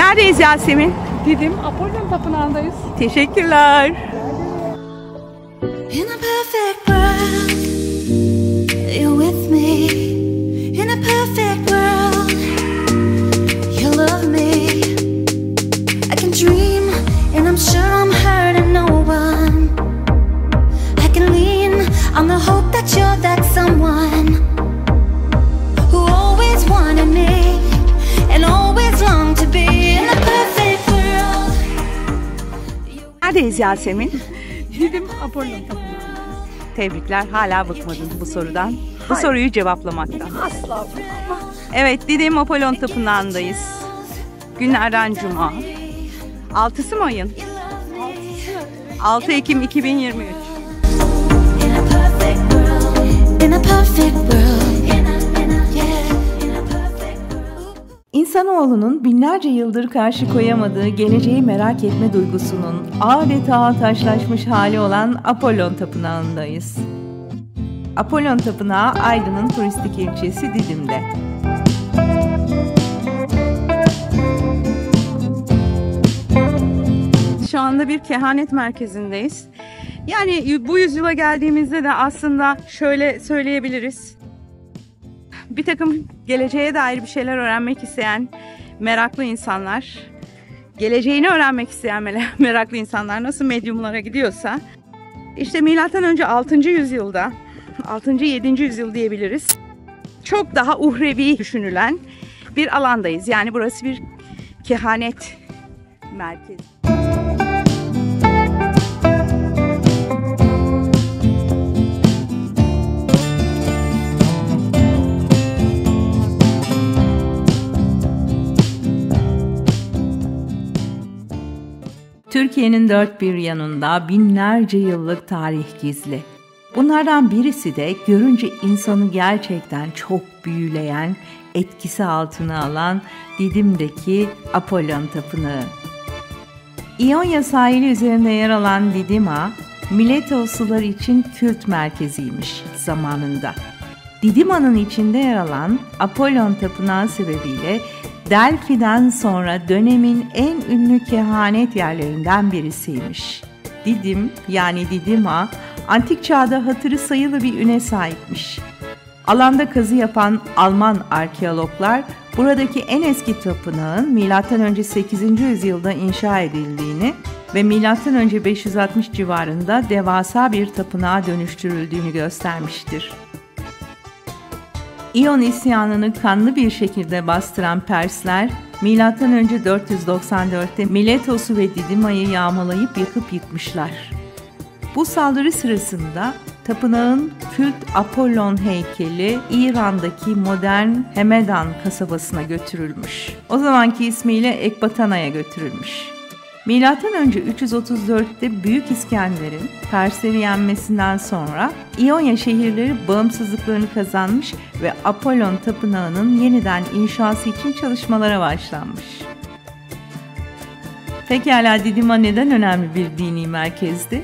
Neredeyiz Yasemin? Didim Apollon Tapınağı'ndayız. Teşekkürler. In a perfect world, you're with me. In a perfect world, you love me. I can dream, and I'm sure I'm hurting no one. I can lean on the hope that you're that someone who always wanted me and always longed to be in a perfect world. Neredeyiz Yasemin? Didim Apollon Tapınağı. Tebrikler. Hala bıkmadın bu sorudan. Bu soruyu cevaplamaktan. Asla. Evet, Didim Apollon Tapınağı'ndayız. Günlerden Cuma. 6'sı mı ayın? 6 Ekim 2023. In a perfect world, in a perfect world, in a perfect world. İnsanoğlunun binlerce yıldır karşı koyamadığı geleceği merak etme duygusunun adeta taşlaşmış hali olan Apollon Tapınağı'ndayız. Apollon Tapınağı Aydın'ın turistik ilçesi Didim'de. Şu anda bir kehanet merkezindeyiz. Yani bu yüzyıla geldiğimizde de aslında şöyle söyleyebiliriz. Bir takım geleceğe dair bir şeyler öğrenmek isteyen meraklı insanlar, geleceğini öğrenmek isteyen meraklı insanlar nasıl medyumlara gidiyorsa, işte milattan önce 6. yüzyılda, 6. 7. yüzyıl diyebiliriz. Çok daha uhrevi düşünülen bir alandayız. Yani burası bir kehanet merkezi. Türkiye'nin dört bir yanında binlerce yıllık tarih gizli. Bunlardan birisi de görünce insanı gerçekten çok büyüleyen, etkisi altına alan Didim'deki Apollon Tapınağı. İonya sahili üzerinde yer alan Didima, Miletoslular için kült merkeziymiş zamanında. Didima'nın içinde yer alan Apollon Tapınağı sebebiyle Delfi'den sonra dönemin en ünlü kehanet yerlerinden birisiymiş. Didim yani Didima, antik çağda hatırı sayılı bir üne sahipmiş. Alanda kazı yapan Alman arkeologlar buradaki en eski tapınağın M.Ö. 8. yüzyılda inşa edildiğini ve M.Ö. 560 civarında devasa bir tapınağa dönüştürüldüğünü göstermiştir. İyon isyanını kanlı bir şekilde bastıran Persler, M.Ö. 494'te Miletos'u ve Didima'yı yağmalayıp yakıp yıkmışlar. Bu saldırı sırasında tapınağın kült Apollon heykeli İran'daki modern Hemedan kasabasına götürülmüş. O zamanki ismiyle Ekbatana'ya götürülmüş. M.Ö. 334'te Büyük İskender'in Persleri yenmesinden sonra İonya şehirleri bağımsızlıklarını kazanmış ve Apollon Tapınağı'nın yeniden inşası için çalışmalara başlanmış. Pekala Didima neden önemli bir dini merkezdi?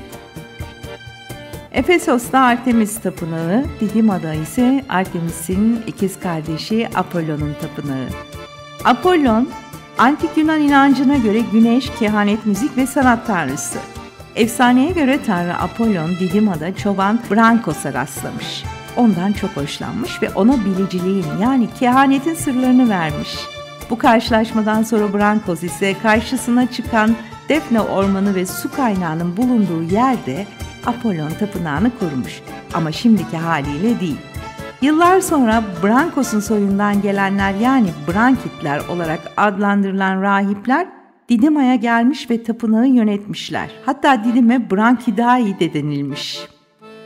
Efesos'ta Artemis Tapınağı, Didima'da ise Artemis'in ikiz kardeşi Apollon'un tapınağı. Apollon, Antik Yunan inancına göre güneş, kehanet, müzik ve sanat tanrısı. Efsaneye göre Tanrı Apollon Didima'da çoban Brankos'a rastlamış. Ondan çok hoşlanmış ve ona biliciliğin yani kehanetin sırlarını vermiş. Bu karşılaşmadan sonra Brankos ise karşısına çıkan Defne ormanı ve su kaynağının bulunduğu yerde Apollon Tapınağı'nı kurmuş. Ama şimdiki haliyle değil. Yıllar sonra Brankos'un soyundan gelenler yani Brankitler olarak adlandırılan rahipler Didima'ya gelmiş ve tapınağı yönetmişler. Hatta Didim'e Brankidai de denilmiş.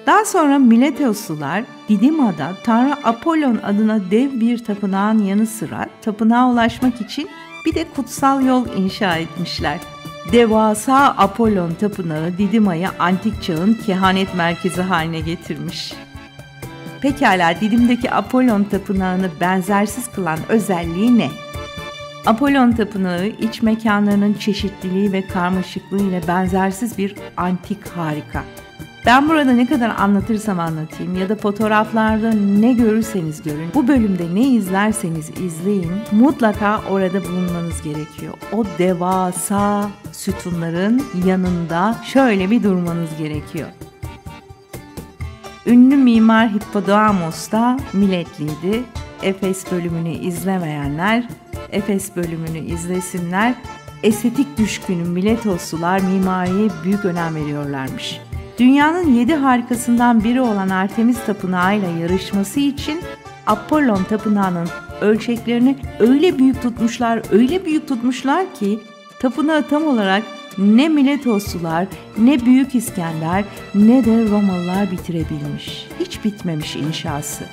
Daha sonra Miletoslular Didima'da Tanrı Apollon adına dev bir tapınağın yanı sıra tapınağa ulaşmak için bir de kutsal yol inşa etmişler. Devasa Apollon Tapınağı Didima'yı antik çağın kehanet merkezi haline getirmiş. Pekala Didim'deki Apollon Tapınağı'nı benzersiz kılan özelliği ne? Apollon Tapınağı iç mekanlarının çeşitliliği ve karmaşıklığı ile benzersiz bir antik harika. Ben burada ne kadar anlatırsam anlatayım ya da fotoğraflarda ne görürseniz görün, bu bölümde ne izlerseniz izleyin, mutlaka orada bulunmanız gerekiyor. O devasa sütunların yanında şöyle bir durmanız gerekiyor. Ünlü mimar Hippodamos da Miletliydi. Efes bölümünü izlemeyenler Efes bölümünü izlesinler. Estetik düşkünü Miletoslular mimariye büyük önem veriyorlarmış. Dünyanın 7 harikasından biri olan Artemis Tapınağı'yla yarışması için Apollon Tapınağı'nın ölçeklerini öyle büyük tutmuşlar ki tapınağı tam olarak ne Miletoslular, ne Büyük İskender, ne de Romalılar bitirebilmiş. Hiç bitmemiş inşası.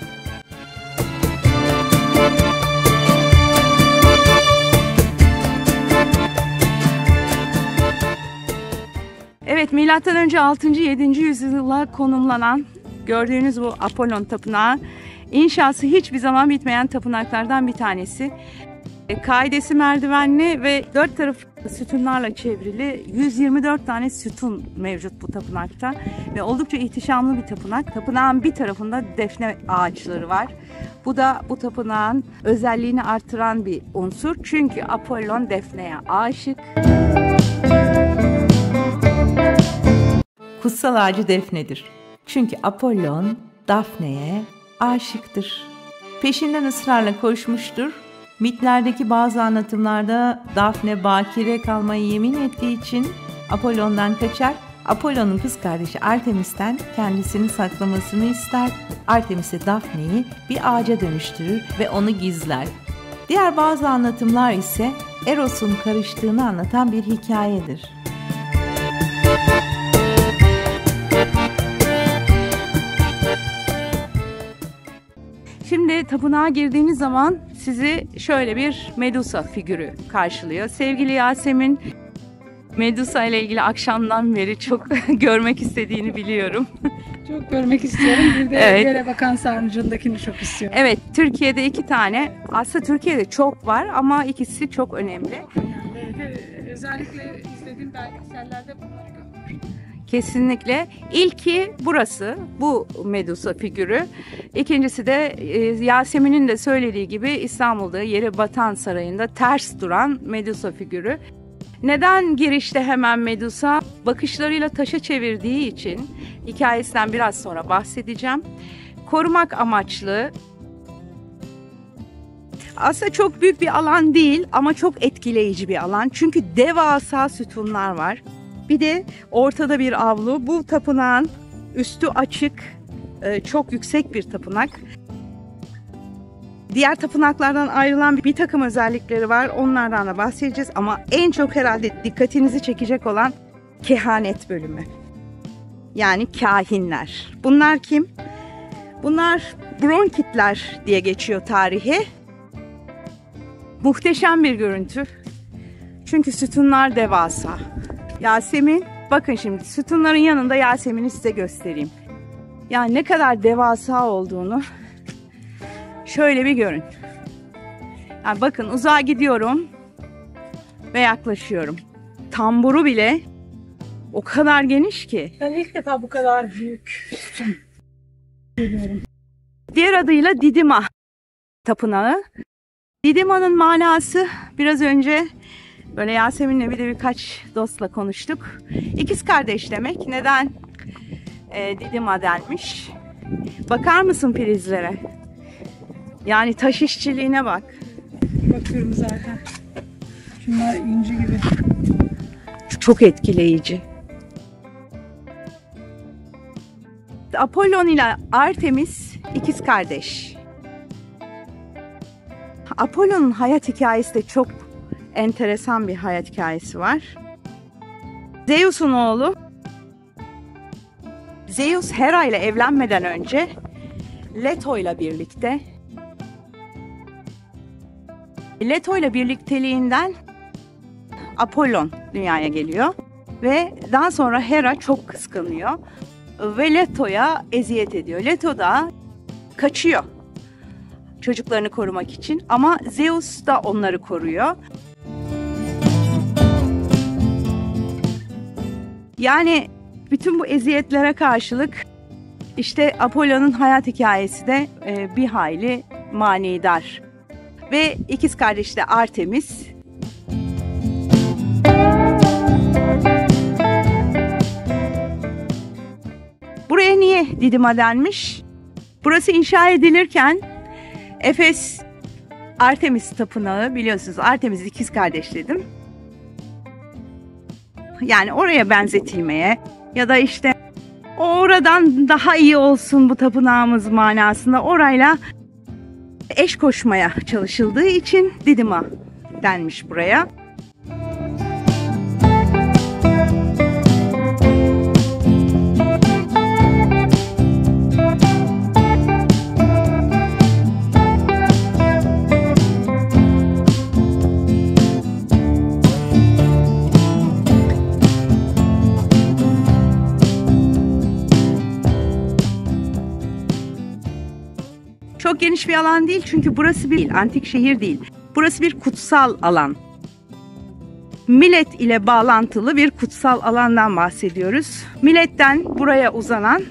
Evet, M.Ö. 6. 7. yüzyıla konumlanan gördüğünüz bu Apollon Tapınağı inşası hiçbir zaman bitmeyen tapınaklardan bir tanesi. Kaidesi merdivenli ve 4 tarafı sütunlarla çevrili 124 tane sütun mevcut bu tapınakta ve oldukça ihtişamlı bir tapınak. Tapınağın bir tarafında defne ağaçları var. Bu da bu tapınağın özelliğini artıran bir unsur. Çünkü Apollon defneye aşık. Kutsal ağacı Defne'dir. Çünkü Apollon Dafne'ye aşıktır. Peşinden ısrarla koşmuştur. Mitlerdeki bazı anlatımlarda Dafne bakire kalmayı yemin ettiği için Apollon'dan kaçar. Apollon'un kız kardeşi Artemis'ten kendisini saklamasını ister. Artemis de Dafne'yi bir ağaca dönüştürür ve onu gizler. Diğer bazı anlatımlar ise Eros'un karıştığını anlatan bir hikayedir. Şimdi tapınağa girdiğiniz zaman sizi şöyle bir Medusa figürü karşılıyor. Sevgili Yasemin, Medusa ile ilgili akşamdan beri çok görmek istediğini biliyorum. Çok görmek istiyorum. Bir de Evet. yere bakan sarnıcındakini çok istiyorum. Evet, Türkiye'de 2 tane, aslında Türkiye'de çok var ama ikisi çok önemli. Özellikle izlediğim belgesellerde bunları görmüştüm. Kesinlikle. İlki burası, bu Medusa figürü. İkincisi de Yasemin'in de söylediği gibi İstanbul'da Yeri Batan Sarayı'nda ters duran Medusa figürü. Neden girişte hemen Medusa? Bakışlarıyla taşa çevirdiği için hikayesinden biraz sonra bahsedeceğim. Korumak amaçlı. Aslında çok büyük bir alan değil ama çok etkileyici bir alan. Çünkü devasa sütunlar var. Bir de ortada bir avlu. Bu tapınağın üstü açık, çok yüksek bir tapınak. Diğer tapınaklardan ayrılan bir takım özellikleri var. Onlardan da bahsedeceğiz ama en çok herhalde dikkatinizi çekecek olan kehanet bölümü. Yani kahinler. Bunlar kim? Bunlar Bronkitler diye geçiyor tarihi. Muhteşem bir görüntü. Çünkü sütunlar devasa. Yasemin, bakın şimdi sütunların yanında Yasemin'i size göstereyim. Yani ne kadar devasa olduğunu şöyle bir görün. Yani bakın uzağa gidiyorum ve yaklaşıyorum. Tamburu bile o kadar geniş ki. Ben ilk defa bu kadar büyük sütun görüyorum. Diğer adıyla Didima Tapınağı. Didima'nın manası biraz önce böyle Yasemin'le bir de birkaç dostla konuştuk. İkiz kardeş demek. Neden Didima denmiş? Bakar mısın prizlere? Yani taş işçiliğine bak. Bakıyorum zaten. Şunlar inci gibi. Çok etkileyici. Apollon ile Artemis ikiz kardeş. Apollon'un hayat hikayesi de çok enteresan bir hayat hikayesi var. Zeus'un oğlu. Zeus Hera ile evlenmeden önce Leto ile birlikte. Leto ile birlikteliğinden Apollon dünyaya geliyor ve daha sonra Hera çok kıskanıyor ve Leto'ya eziyet ediyor. Leto da kaçıyor çocuklarını korumak için ama Zeus da onları koruyor. Yani Bütün bu eziyetlere karşılık işte Apollo'nun hayat hikayesi de bir hayli manidar. Ve ikiz kardeşi de Artemis. Buraya niye Didima denmiş? Burası inşa edilirken Efes Artemis Tapınağı, biliyorsunuz Artemis ikiz kardeş dedim. Yani oraya benzetilmeye ya da işte oradan daha iyi olsun bu tapınağımız manasında orayla eş koşmaya çalışıldığı için Didima denmiş buraya. Çok geniş bir alan değil çünkü burası bir antik şehir değil. Burası bir kutsal alan. Milet ile bağlantılı bir kutsal alandan bahsediyoruz. Milet'ten buraya uzanan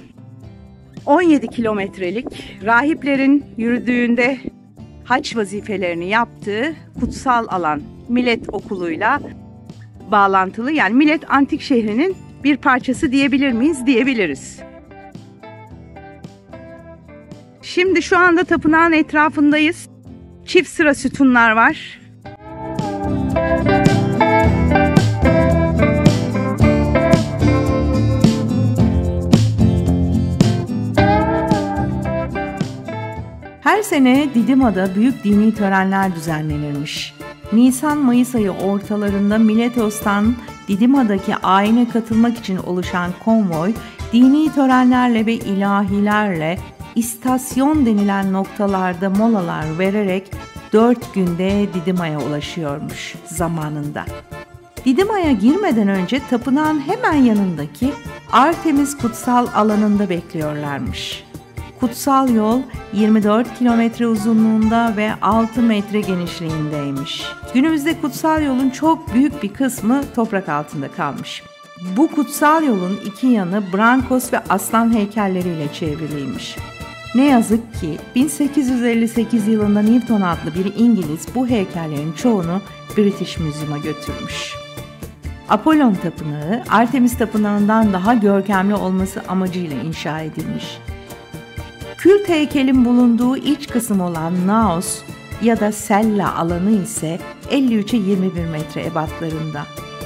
17 kilometrelik rahiplerin yürüdüğünde haç vazifelerini yaptığı kutsal alan. Milet okuluyla bağlantılı. Yani Milet antik şehrinin bir parçası diyebilir miyiz? Diyebiliriz. Şimdi şu anda tapınağın etrafındayız. Çift sıra sütunlar var. Her sene Didima'da büyük dini törenler düzenlenirmiş. Nisan-Mayıs ayı ortalarında Miletos'tan Didima'daki ayine katılmak için oluşan konvoy, dini törenlerle ve ilahilerle istasyon denilen noktalarda molalar vererek 4 günde Didima'ya ulaşıyormuş zamanında. Didima'ya girmeden önce tapınağın hemen yanındaki Artemis kutsal alanında bekliyorlarmış. Kutsal yol 24 kilometre uzunluğunda ve 6 metre genişliğindeymiş. Günümüzde kutsal yolun çok büyük bir kısmı toprak altında kalmış. Bu kutsal yolun iki yanı Brankos ve aslan heykelleriyle çevriliymiş. Ne yazık ki 1858 yılında Newton adlı bir İngiliz bu heykellerin çoğunu British Museum'a götürmüş. Apollon Tapınağı, Artemis Tapınağı'ndan daha görkemli olması amacıyla inşa edilmiş. Kült heykelin bulunduğu iç kısım olan Naos ya da Sella alanı ise 53'e 21 metre ebatlarında.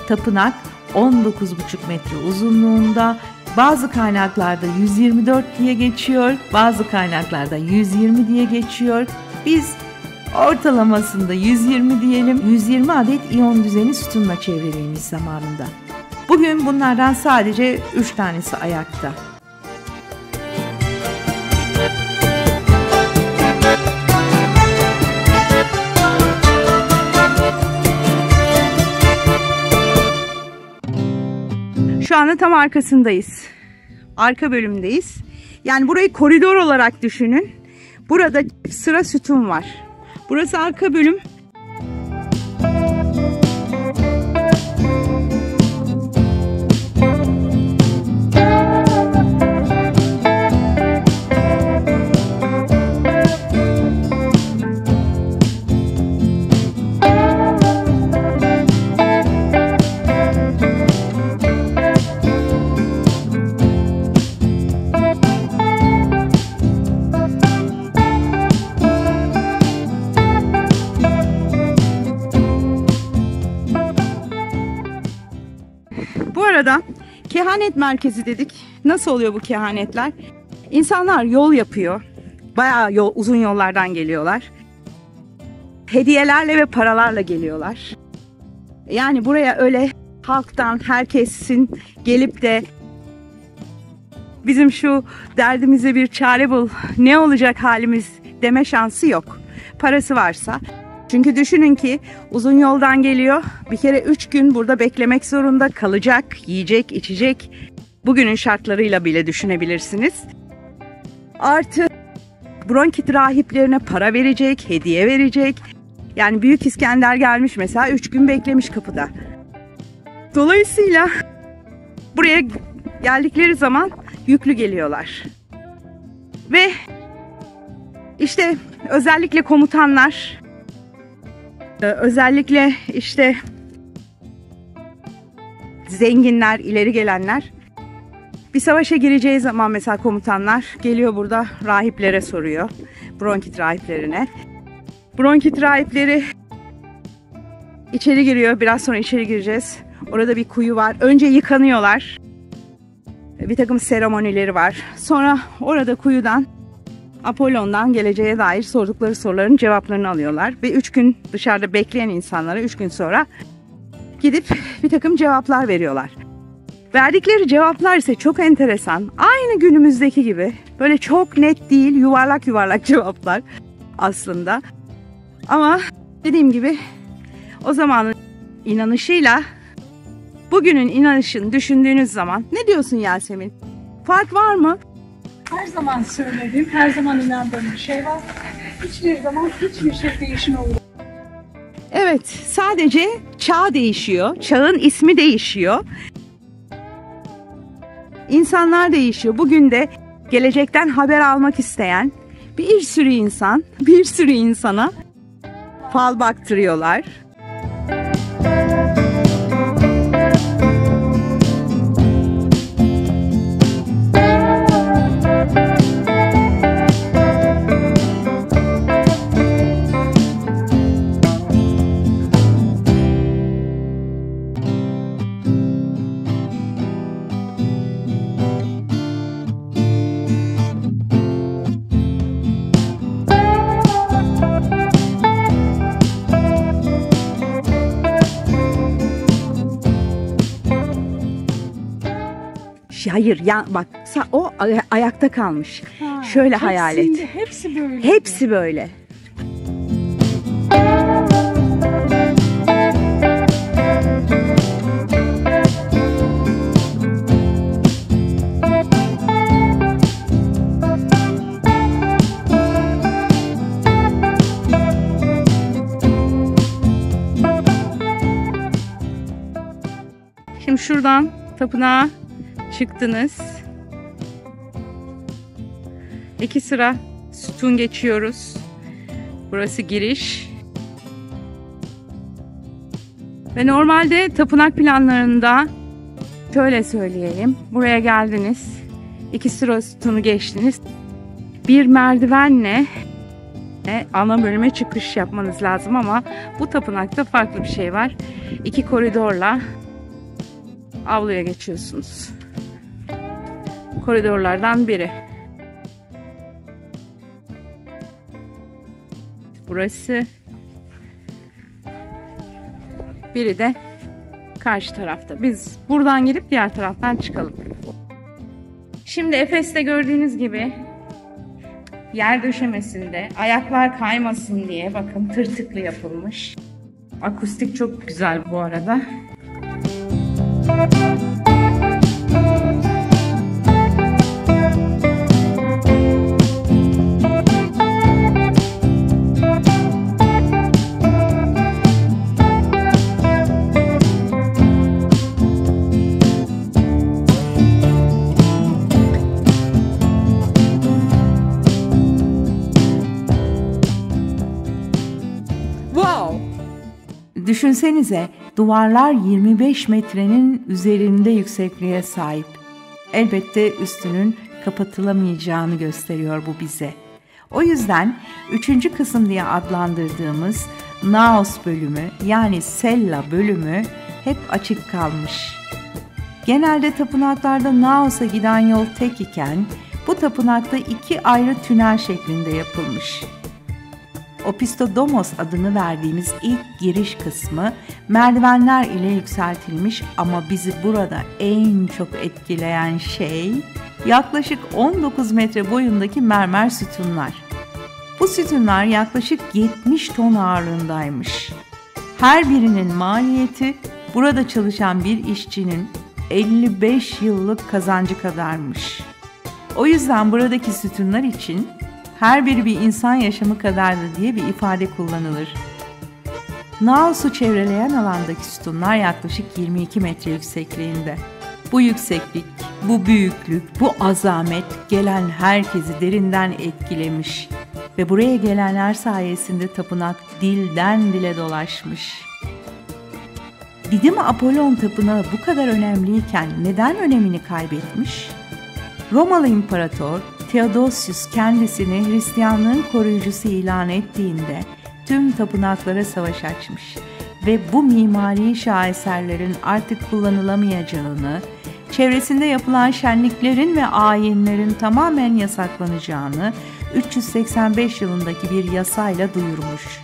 Tapınak 19,5 metre uzunluğunda, bazı kaynaklarda 124 diye geçiyor, bazı kaynaklarda 120 diye geçiyor. Biz ortalamasında 120 diyelim. 120 adet iyon düzeni sütunla çevrilmiş zamanında. Bugün bunlardan sadece 3 tanesi ayakta. Şu anda tam arkasındayız. Arka bölümdeyiz. Yani burayı koridor olarak düşünün. Burada sıra sütun var. Burası arka bölüm. Bu arada kehanet merkezi dedik. Nasıl oluyor bu kehanetler? İnsanlar yol yapıyor. Bayağı uzun yollardan geliyorlar. Hediyelerle ve paralarla geliyorlar. Yani buraya öyle halktan herkesin gelip de bizim şu derdimize bir çare bul, ne olacak halimiz deme şansı yok. Parası varsa. Çünkü düşünün ki uzun yoldan geliyor. Bir kere 3 gün burada beklemek zorunda kalacak. Yiyecek, içecek. Bugünün şartlarıyla bile düşünebilirsiniz. Artı Bronkit rahiplerine para verecek, hediye verecek. Yani Büyük İskender gelmiş mesela 3 gün beklemiş kapıda. Dolayısıyla buraya Geldikleri zaman yüklü geliyorlar. Ve işte özellikle komutanlar, özellikle işte zenginler, ileri gelenler bir savaşa gireceği zaman mesela komutanlar geliyor burada rahiplere soruyor. Bronkit rahiplerine. Bronkit rahipleri içeri giriyor. Biraz sonra içeri gireceğiz. Orada bir kuyu var. Önce yıkanıyorlar. Bir takım seremonileri var. Sonra orada kuyudan, Apollon'dan geleceğe dair sordukları soruların cevaplarını alıyorlar. Ve 3 gün dışarıda bekleyen insanlara 3 gün sonra gidip bir takım cevaplar veriyorlar. Verdikleri cevaplar ise çok enteresan. Aynı günümüzdeki gibi. Böyle çok net değil, yuvarlak yuvarlak cevaplar aslında. Ama dediğim gibi o zamanın inanışıyla bugünün inanışını düşündüğünüz zaman ne diyorsun Yasemin? Fark var mı? Her zaman söylediğim, her zaman inandığım bir şey var. Hiçbir zaman hiçbir şey değişim olur. Evet, sadece çağ değişiyor. Çağın ismi değişiyor. İnsanlar değişiyor. Bugün de gelecekten haber almak isteyen bir sürü insan, bir sürü insana fal baktırıyorlar. Hayır, ya bak o ayakta kalmış. Şöyle hayal et. Hepsi böyle. Hepsi böyle. Şimdi şuradan tapınağa çıktınız. 2 sıra sütun geçiyoruz. Burası giriş. Ve normalde tapınak planlarında şöyle söyleyeyim. Buraya geldiniz. 2 sıra sütunu geçtiniz. Bir merdivenle ana bölüme çıkış yapmanız lazım ama bu tapınakta farklı bir şey var. 2 koridorla avluya geçiyorsunuz. Koridorlardan biri. Burası. Biri de karşı tarafta. Biz buradan girip diğer taraftan çıkalım. Şimdi Efes'te gördüğünüz gibi yer döşemesinde ayaklar kaymasın diye bakın tırtıklı yapılmış. Akustik çok güzel bu arada. Düşünsenize, duvarlar 25 metrenin üzerinde yüksekliğe sahip. Elbette üstünün kapatılamayacağını gösteriyor bu bize. O yüzden 3. kısım diye adlandırdığımız Naos bölümü yani Sella bölümü hep açık kalmış. Genelde tapınaklarda Naos'a giden yol tek iken bu tapınakta 2 ayrı tünel şeklinde yapılmış. Opistodomos adını verdiğimiz ilk giriş kısmı merdivenler ile yükseltilmiş ama bizi burada en çok etkileyen şey yaklaşık 19 metre boyundaki mermer sütunlar. Bu sütunlar yaklaşık 70 ton ağırlığındaymış. Her birinin maliyeti burada çalışan bir işçinin 55 yıllık kazancı kadarmış. O yüzden buradaki sütunlar için her biri bir insan yaşamı kadardır diye bir ifade kullanılır. Naos'u çevreleyen alandaki sütunlar yaklaşık 22 metre yüksekliğinde. Bu yükseklik, bu büyüklük, bu azamet gelen herkesi derinden etkilemiş ve buraya gelenler sayesinde tapınak dilden dile dolaşmış. Didim Apollon Tapınağı bu kadar önemliyken neden önemini kaybetmiş? Romalı İmparator Theodosius kendisini Hristiyanlığın koruyucusu ilan ettiğinde tüm tapınaklara savaş açmış ve bu mimari şaheserlerin artık kullanılamayacağını, çevresinde yapılan şenliklerin ve ayinlerin tamamen yasaklanacağını 385 yılındaki bir yasayla duyurmuş.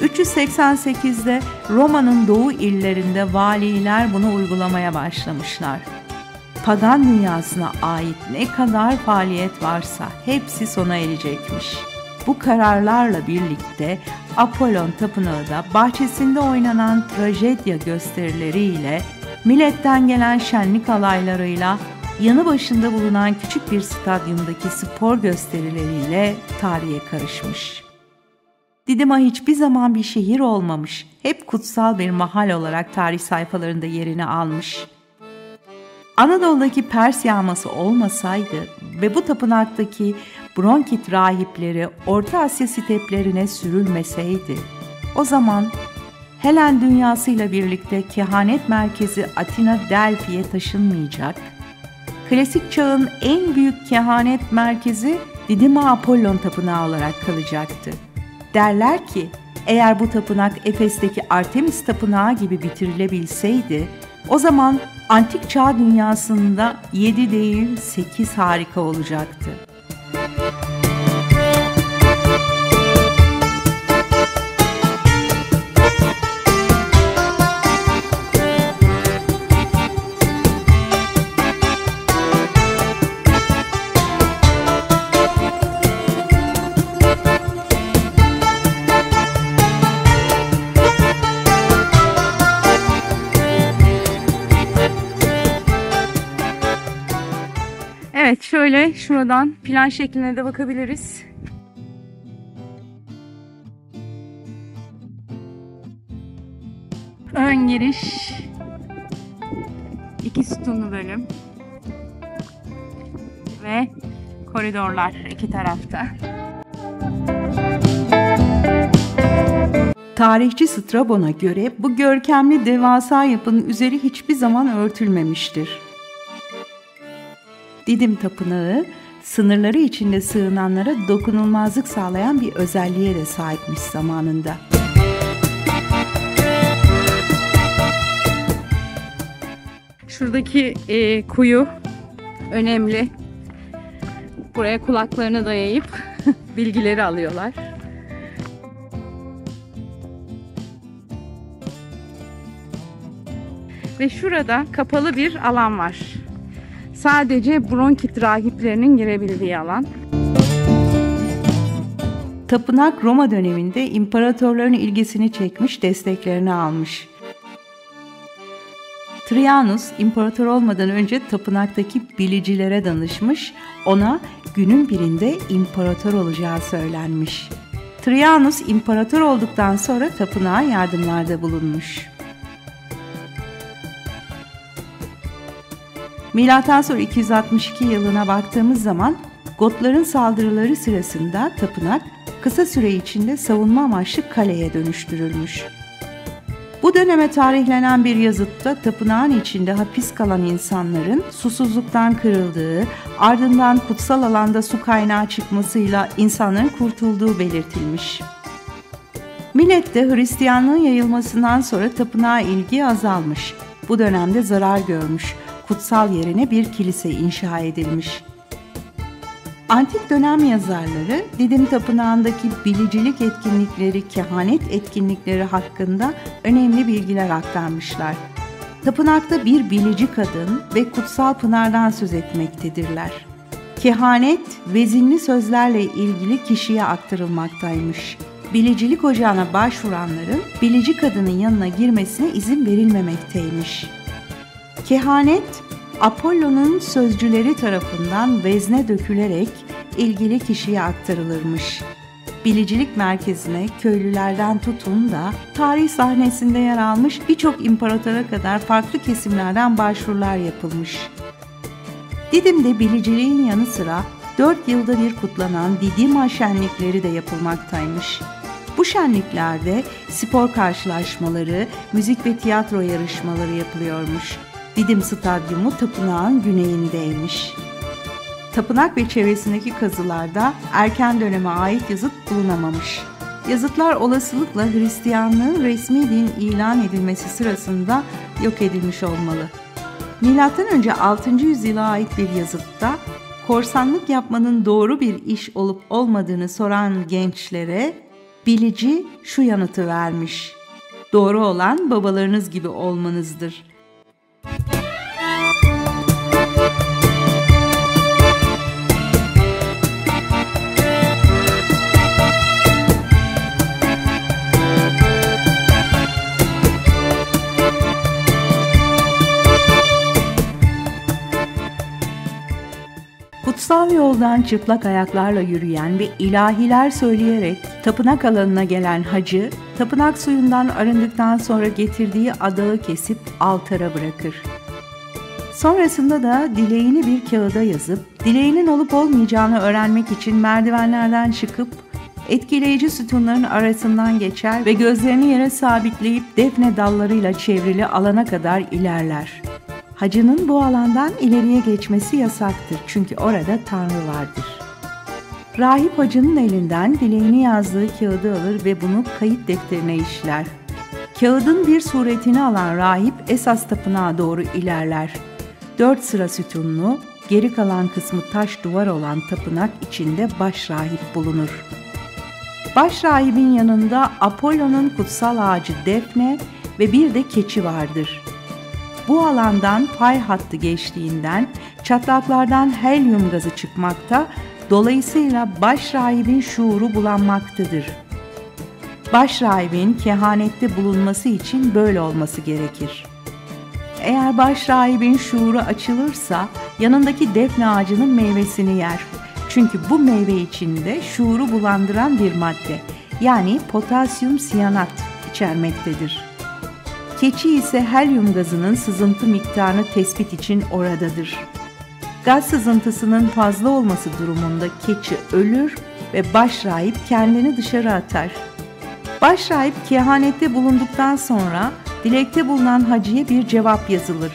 388'de Roma'nın doğu illerinde valiler bunu uygulamaya başlamışlar. Pagan dünyasına ait ne kadar faaliyet varsa hepsi sona erecekmiş. Bu kararlarla birlikte Apollon Tapınağı da bahçesinde oynanan trajedya gösterileriyle, milletten gelen şenlik alaylarıyla, yanı başında bulunan küçük bir stadyumdaki spor gösterileriyle tarihe karışmış. Didima hiçbir zaman bir şehir olmamış, hep kutsal bir mahal olarak tarih sayfalarında yerini almış. Anadolu'daki Pers yağması olmasaydı ve bu tapınaktaki Bronkit rahipleri Orta Asya steplerine sürülmeseydi, o zaman Helen dünyasıyla birlikte kehanet merkezi Atina Delphi'ye taşınmayacak, klasik çağın en büyük kehanet merkezi Didima Apollon Tapınağı olarak kalacaktı. Derler ki, eğer bu tapınak Efes'teki Artemis Tapınağı gibi bitirilebilseydi, o zaman antik çağ dünyasında 7 değil 8 harika olacaktı. Evet, şöyle şuradan plan şekline de bakabiliriz. Ön giriş, 2 sütunlu bölüm ve koridorlar iki tarafta. Tarihçi Strabon'a göre bu görkemli devasa yapının üzeri hiçbir zaman örtülmemiştir. Didim Tapınağı, sınırları içinde sığınanlara dokunulmazlık sağlayan bir özelliğe de sahipmiş zamanında. Şuradaki kuyu önemli. Buraya kulaklarını dayayıp bilgileri alıyorlar. Ve şurada kapalı bir alan var. Sadece Bronkit rahiplerinin girebildiği alan. Tapınak Roma döneminde imparatorların ilgisini çekmiş, desteklerini almış. Trajanus imparator olmadan önce tapınaktaki bilicilere danışmış, ona günün birinde imparator olacağı söylenmiş. Trajanus imparator olduktan sonra tapınağa yardımlarda bulunmuş. Milattan sonra 262 yılına baktığımız zaman Gotların saldırıları sırasında tapınak kısa süre içinde savunma amaçlı kaleye dönüştürülmüş. Bu döneme tarihlenen bir yazıtta tapınağın içinde hapis kalan insanların susuzluktan kırıldığı, ardından kutsal alanda su kaynağı çıkmasıyla insanların kurtulduğu belirtilmiş. Millet'te Hristiyanlığın yayılmasından sonra tapınağa ilgi azalmış. Bu dönemde zarar görmüş. Kutsal yerine bir kilise inşa edilmiş. Antik dönem yazarları Didim Tapınağı'ndaki bilicilik etkinlikleri, kehanet etkinlikleri hakkında önemli bilgiler aktarmışlar. Tapınakta bir bilici kadın ve kutsal pınardan söz etmektedirler. Kehanet, vezinli sözlerle ilgili kişiye aktarılmaktaymış. Bilicilik ocağına başvuranların bilici kadının yanına girmesine izin verilmemekteymiş. Kehanet, Apollon'un sözcüleri tarafından vezne dökülerek ilgili kişiye aktarılırmış. bilicilik merkezine köylülerden tutun da tarih sahnesinde yer almış birçok imparatora kadar farklı kesimlerden başvurular yapılmış. Didim'de biliciliğin yanı sıra 4 yılda bir kutlanan Didima şenlikleri de yapılmaktaymış. Bu şenliklerde spor karşılaşmaları, müzik ve tiyatro yarışmaları yapılıyormuş. Didim Stadyumu tapınağın güneyindeymiş. Tapınak ve çevresindeki kazılarda erken döneme ait yazıt bulunamamış. Yazıtlar olasılıkla Hristiyanlığın resmi din ilan edilmesi sırasında yok edilmiş olmalı. M.Ö. 6. yüzyıla ait bir yazıtta korsanlık yapmanın doğru bir iş olup olmadığını soran gençlere bilici şu yanıtı vermiş: doğru olan babalarınız gibi olmanızdır. Kutsal yoldan çıplak ayaklarla yürüyen ve ilahiler söyleyerek tapınak alanına gelen hacı, tapınak suyundan arındıktan sonra getirdiği adağı kesip altara bırakır. Sonrasında da dileğini bir kağıda yazıp, dileğinin olup olmayacağını öğrenmek için merdivenlerden çıkıp, etkileyici sütunların arasından geçer ve gözlerini yere sabitleyip defne dallarıyla çevrili alana kadar ilerler. Hacının bu alandan ileriye geçmesi yasaktır çünkü orada Tanrı vardır. Rahip hacının elinden dileğini yazdığı kağıdı alır ve bunu kayıt defterine işler. Kağıdın bir suretini alan rahip esas tapınağa doğru ilerler. 4 sıra sütunlu, geri kalan kısmı taş duvar olan tapınak içinde başrahip bulunur. Başrahibin yanında Apollon'un kutsal ağacı Defne ve bir de keçi vardır. Bu alandan fay hattı geçtiğinden çatlaklardan helyum gazı çıkmakta, dolayısıyla başrahibin şuuru bulanmaktadır. Başrahibin kehanette bulunması için böyle olması gerekir. Eğer başrahibin şuuru açılırsa yanındaki defne ağacının meyvesini yer. Çünkü bu meyve içinde şuuru bulandıran bir madde, yani potasyum siyanat içermektedir. Keçi ise helyum gazının sızıntı miktarını tespit için oradadır. Gaz sızıntısının fazla olması durumunda keçi ölür ve başrahip kendini dışarı atar. Başrahip kehanette bulunduktan sonra dilekte bulunan hacıya bir cevap yazılır.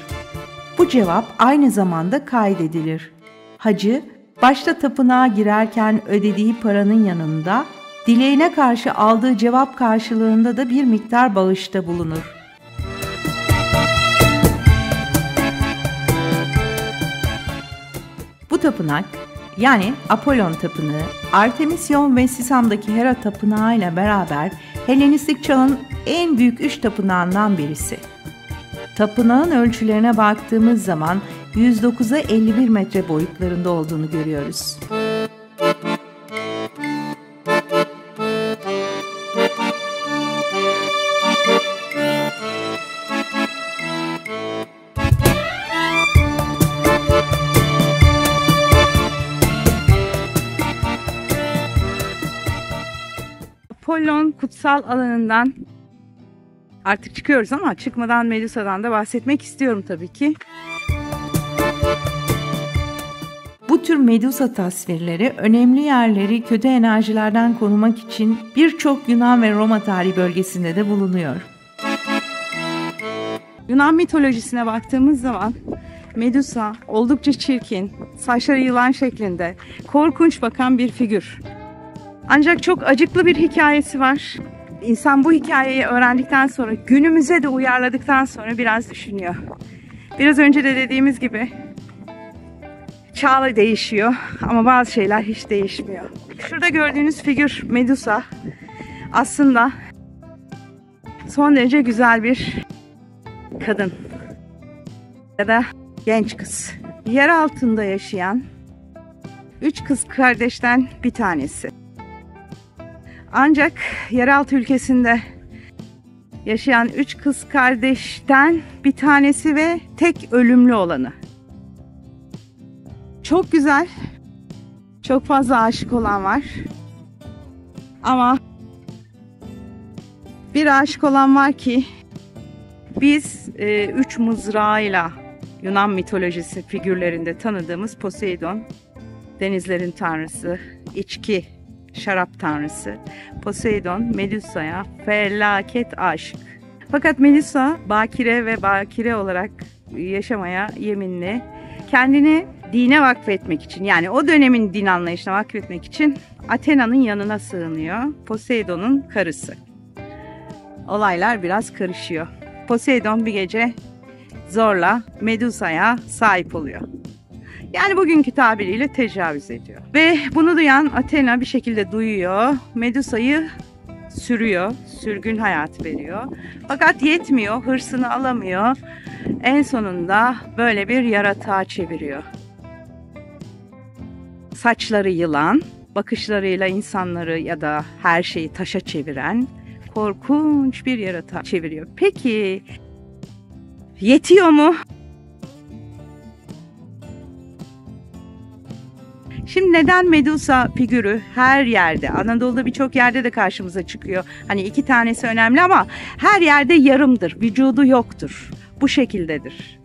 Bu cevap aynı zamanda kaydedilir. Hacı, başta tapınağa girerken ödediği paranın yanında, dileğine karşı aldığı cevap karşılığında da bir miktar bağışta bulunur. Bu tapınak, yani Apollon Tapınağı, Artemisyon ve Sisam'daki Hera Tapınağı ile beraber Helenistik çağın en büyük 3 tapınağından birisi. Tapınağın ölçülerine baktığımız zaman 109'a 51 metre boyutlarında olduğunu görüyoruz. Apollon kutsal alanından artık çıkıyoruz ama çıkmadan Medusa'dan da bahsetmek istiyorum tabii ki. Bu tür Medusa tasvirleri önemli yerleri kötü enerjilerden korumak için birçok Yunan ve Roma tarihi bölgesinde de bulunuyor. Yunan mitolojisine baktığımız zaman Medusa oldukça çirkin, saçları yılan şeklinde, korkunç bakan bir figür. Ancak çok acıklı bir hikayesi var. İnsan bu hikayeyi öğrendikten sonra, günümüze de uyarladıktan sonra biraz düşünüyor. Biraz önce de dediğimiz gibi çağla değişiyor ama bazı şeyler hiç değişmiyor. Şurada gördüğünüz figür Medusa aslında son derece güzel bir kadın ya da genç kız. Yer altında yaşayan 3 kız kardeşten bir tanesi. Ancak yeraltı ülkesinde yaşayan 3 kız kardeşten bir tanesi ve tek ölümlü olanı. Çok güzel, çok fazla aşık olan var. Ama bir aşık olan var ki biz 3 mızrağıyla Yunan mitolojisi figürlerinde tanıdığımız Poseidon, denizlerin tanrısı, içki, şarap tanrısı. Poseidon, Medusa'ya felaket aşık. Fakat Medusa bakire ve bakire olarak yaşamaya yeminli. Kendini dine vakfetmek için, yani o dönemin din anlayışına vakfetmek için Athena'nın yanına sığınıyor. Poseidon'un karısı. Olaylar biraz karışıyor. Poseidon bir gece zorla Medusa'ya sahip oluyor. Yani bugünkü tabiriyle tecavüz ediyor. Ve bunu duyan Athena bir şekilde duyuyor. Medusa'yı sürüyor. Sürgün hayatı veriyor. Fakat yetmiyor. Hırsını alamıyor. En sonunda böyle bir yaratığa çeviriyor. Saçları yılan, bakışlarıyla insanları ya da her şeyi taşa çeviren korkunç bir yaratığa çeviriyor. Peki yetiyor mu? Şimdi neden Medusa figürü her yerde, Anadolu'da birçok yerde de karşımıza çıkıyor. Hani 2 tanesi önemli ama her yerde yarımdır, vücudu yoktur. Bu şekildedir.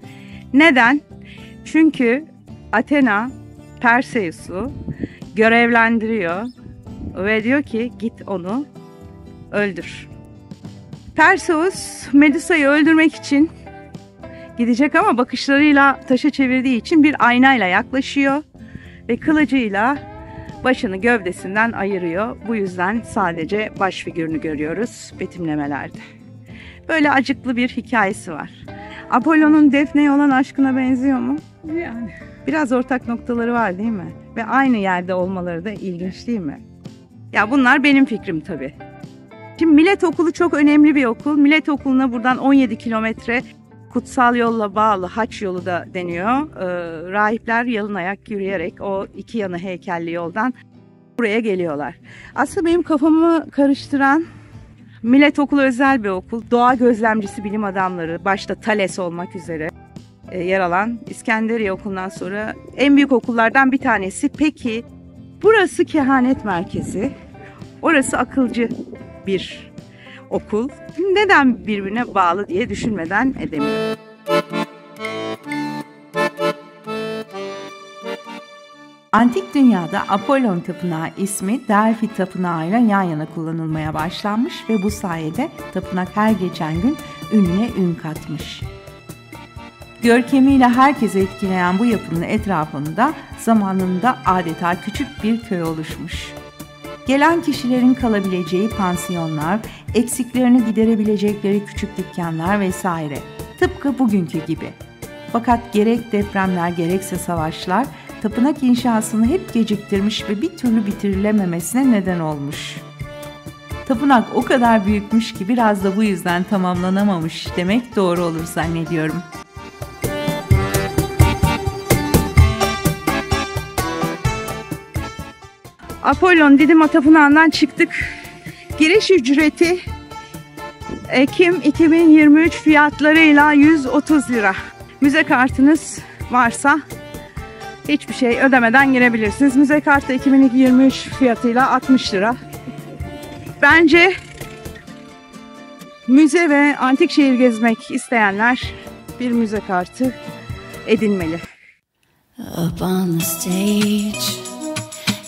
Neden? Çünkü Athena Perseus'u görevlendiriyor ve diyor ki git onu öldür. Perseus Medusa'yı öldürmek için gidecek ama bakışlarıyla taşa çevirdiği için bir aynayla yaklaşıyor ve kılıcıyla başını gövdesinden ayırıyor. Bu yüzden sadece baş figürünü görüyoruz betimlemelerde. Böyle acıklı bir hikayesi var. Apollon'un Defne'ye olan aşkına benziyor mu? Yani. Biraz ortak noktaları var değil mi? Ve aynı yerde olmaları da ilginç değil mi? Ya bunlar benim fikrim tabii. Şimdi Millet Okulu çok önemli bir okul. Millet Okulu'na buradan 17 kilometre kutsal yolla bağlı, haç yolu da deniyor. Rahipler yalın ayak yürüyerek o 2 yanı heykelli yoldan buraya geliyorlar. Aslında benim kafamı karıştıran Millet Okulu özel bir okul. Doğa gözlemcisi bilim adamları, başta Thales olmak üzere yer alan İskenderiye Okulu'ndan sonra en büyük okullardan bir tanesi. Peki burası kehanet merkezi, orası akılcı bir okul. Neden birbirine bağlı diye düşünmeden edemiyorum. Antik dünyada Apollon Tapınağı ismi Delphi Tapınağı'yla yan yana kullanılmaya başlanmış ve bu sayede tapınak her geçen gün ününe ün katmış. Görkemiyle herkesi etkileyen bu yapının etrafında zamanında adeta küçük bir köy oluşmuş. Gelen kişilerin kalabileceği pansiyonlar, eksiklerini giderebilecekleri küçük dükkanlar vesaire. Tıpkı bugünkü gibi. Fakat gerek depremler gerekse savaşlar tapınak inşasını hep geciktirmiş ve bir türlü bitirilememesine neden olmuş. Tapınak o kadar büyükmüş ki biraz da bu yüzden tamamlanamamış demek doğru olur zannediyorum. Apollon Didyma Tapınağı'ndan çıktık. Giriş ücreti Ekim 2023 fiyatlarıyla 130 lira. Müze kartınız varsa hiçbir şey ödemeden girebilirsiniz. Müze kartı 2023 fiyatıyla 60 lira. Bence müze ve antik şehir gezmek isteyenler bir müze kartı edinmeli. Up on the stage,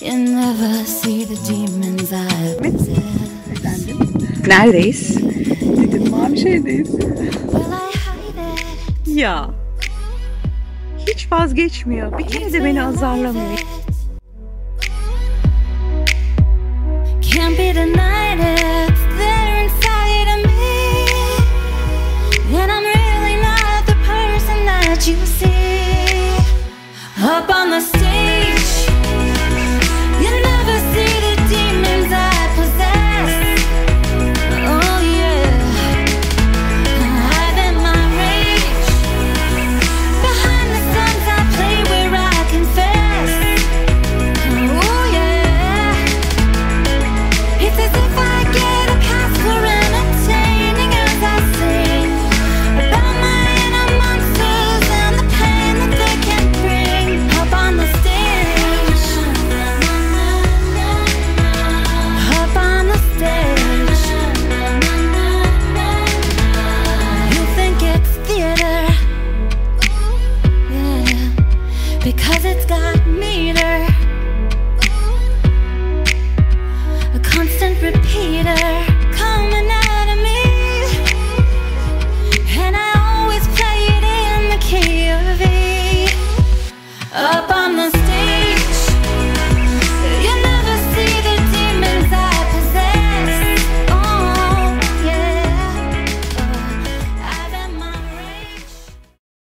you never see the demons I possess. Neredeyiz? Dedim mavi şeydeyiz. Will I hide it? Ya. Hiç vazgeçmiyor. Bir kere de beni azarlamıyor. Can't be denied it. They're inside of me, and I'm really not the person that you see. Up on the stage, you never see the demons I possess. Oh yeah, hiding my rage behind the songs I play where I confess. Oh yeah, it's as if up